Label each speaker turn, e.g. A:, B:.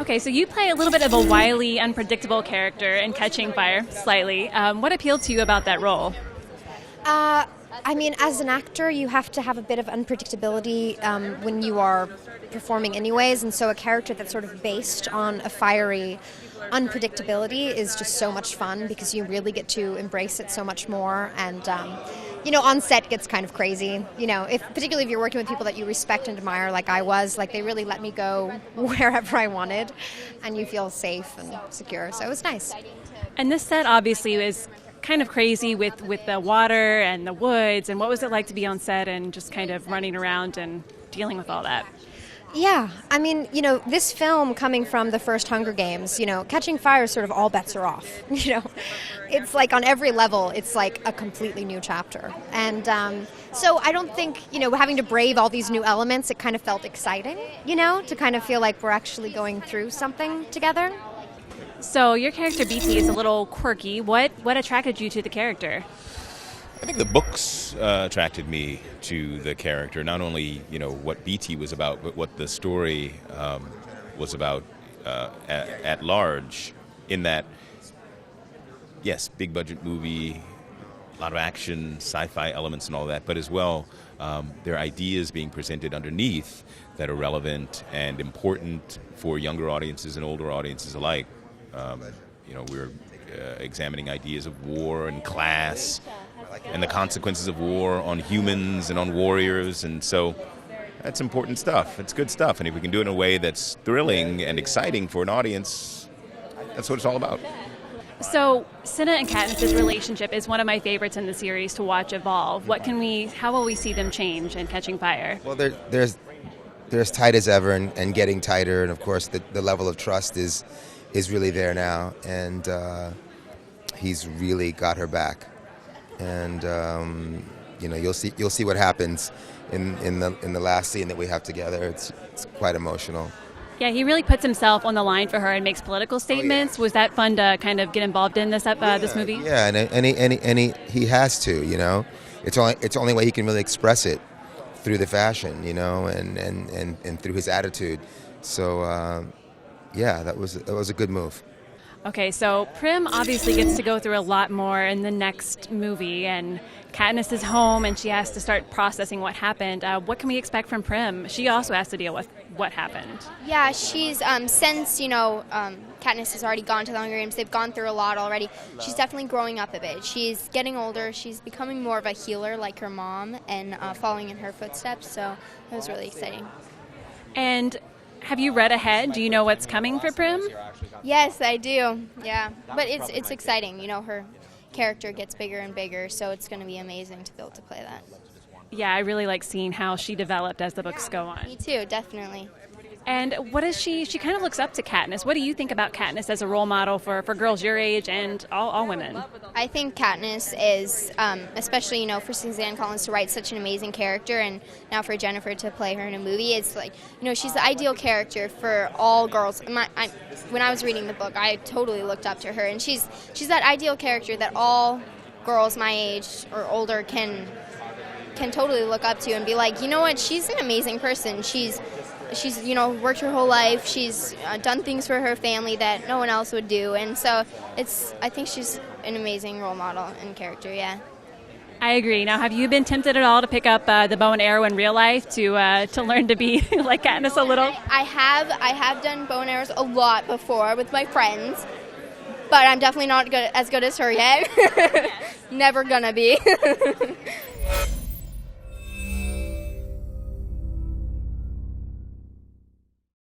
A: Okay, so you play a little bit of a wily, unpredictable character in Catching Fire, slightly. What appealed to you about that role?
B: As an actor, you have to have a bit of unpredictability when you are performing anyways, and so a character that's sort of based on a fiery unpredictability is just so much fun because you really get to embrace it so much more, and on set gets kind of crazy. Particularly if you're working with people that you respect and admire, like I was, like they really let me go wherever I wanted, and you feel safe and secure, so it was nice.
A: And this set obviously was kind of crazy with the water and the woods, and what was it like to be on set and just kind of running around and dealing with all that?
B: Yeah, this film coming from the first Hunger Games, Catching Fire, sort of all bets are off. It's like on every level, it's like a completely new chapter. And so I don't think, having to brave all these new elements, it kind of felt exciting, to kind of feel like we're actually going through something together.
A: So your character Beetee is a little quirky. What attracted you to the character?
C: I think the books attracted me to the character. Not only what Beetee was about, but what the story was about at large. In that, yes, big budget movie, a lot of action, sci-fi elements, and all that. But as well, there are ideas being presented underneath that are relevant and important for younger audiences and older audiences alike. We're examining ideas of war and class and the consequences of war on humans and on warriors, and so that's important stuff. It's good stuff, and if we can do it in a way that's thrilling and exciting for an audience, that's what it's all about.
A: So Cinna and Katniss's relationship is one of my favorites in the series to watch evolve. How will we see them change in Catching Fire?
D: Well, they're as tight as ever and getting tighter, and of course the level of trust is really there now, and he's really got her back. And you'll see what happens in the last scene that we have together. It's quite emotional.
A: Yeah, he really puts himself on the line for her and makes political statements. Oh, yeah. Was that fun to kind of get involved in this movie?
D: Yeah, and he has to. It's the only way he can really express it, through the fashion, and through his attitude. So that was a good move.
A: Okay, so Prim obviously gets to go through a lot more in the next movie, and Katniss is home and she has to start processing what happened. What can we expect from Prim? She also has to deal with what happened.
E: Yeah, she's, since, Katniss has already gone to the Hunger Games, they've gone through a lot already. She's definitely growing up a bit. She's getting older, she's becoming more of a healer like her mom and following in her footsteps, so it was really exciting.
A: And have you read ahead? Do you know what's coming for Prim?
E: Yes, I do. Yeah, but it's exciting. Her character gets bigger and bigger, so it's going to be amazing to be able to play that.
A: Yeah, I really like seeing how she developed as the books go on.
E: Me too, definitely.
A: And what is she kind of looks up to Katniss. What do you think about Katniss as a role model for girls your age and all women?
E: I think Katniss is, especially, for Suzanne Collins to write such an amazing character, and now for Jennifer to play her in a movie, it's like, she's the ideal character for all girls. When I was reading the book, I totally looked up to her, and she's that ideal character that all girls my age or older can totally look up to and be like, you know what, she's an amazing person. She's worked her whole life. She's done things for her family that no one else would do, and so I think she's an amazing role model and character. Yeah.
A: I agree. Now, have you been tempted at all to pick up the bow and arrow in real life to learn to be like Katniss a little?
E: I have done bow and arrows a lot before with my friends, but I'm definitely not as good as her yet. Never gonna be.